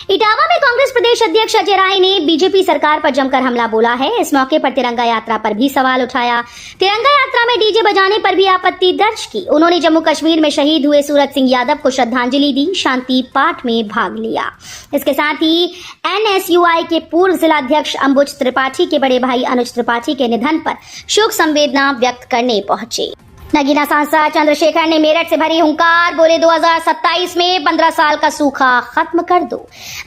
इटावा में कांग्रेस प्रदेश अध्यक्ष अजय राय ने बीजेपी सरकार पर जमकर हमला बोला है। इस मौके पर तिरंगा यात्रा पर भी सवाल उठाया। तिरंगा यात्रा में डीजे बजाने पर भी आपत्ति दर्ज की। उन्होंने जम्मू कश्मीर में शहीद हुए सूरज सिंह यादव को श्रद्धांजलि दी, शांति पाठ में भाग लिया। इसके साथ ही एनएसयूआई के पूर्व जिलाध्यक्ष अंबुज त्रिपाठी के बड़े भाई अनुज त्रिपाठी के निधन पर शोक संवेदना व्यक्त करने पहुंचे। नगीना सांसद चंद्रशेखर ने मेरठ से भरी हुंकार, बोले 2027 में 15 साल का सूखा खत्म कर दो।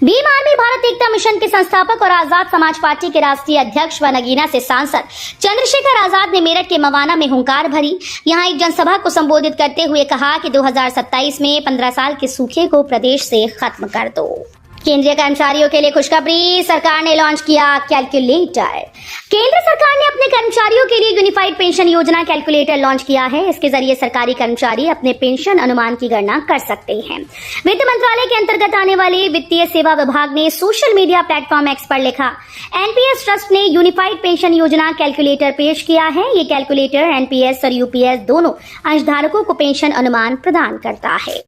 भीम आर्मी भारत एकता मिशन के संस्थापक और आजाद समाज पार्टी के राष्ट्रीय अध्यक्ष व नगीना से सांसद चंद्रशेखर आजाद ने मेरठ के मवाना में हुंकार भरी। यहां एक जनसभा को संबोधित करते हुए कहा कि 2027 में 15 साल के सूखे को प्रदेश से खत्म कर दो। केंद्रीय कर्मचारियों के लिए खुशखबरी, सरकार ने लॉन्च किया कैलकुलेटर। केंद्र सरकार ने अपने कर्मचारियों के लिए यूनिफाइड पेंशन योजना कैलकुलेटर लॉन्च किया है। इसके जरिए सरकारी कर्मचारी अपने पेंशन अनुमान की गणना कर सकते हैं। वित्त मंत्रालय के अंतर्गत आने वाले वित्तीय सेवा विभाग ने सोशल मीडिया प्लेटफॉर्म एक्स पर लिखा, एनपीएस ट्रस्ट ने यूनिफाइड पेंशन योजना कैलकुलेटर पेश किया है। ये कैलकुलेटर एनपीएस और यूपीएस दोनों अंशधारकों को पेंशन अनुमान प्रदान करता है।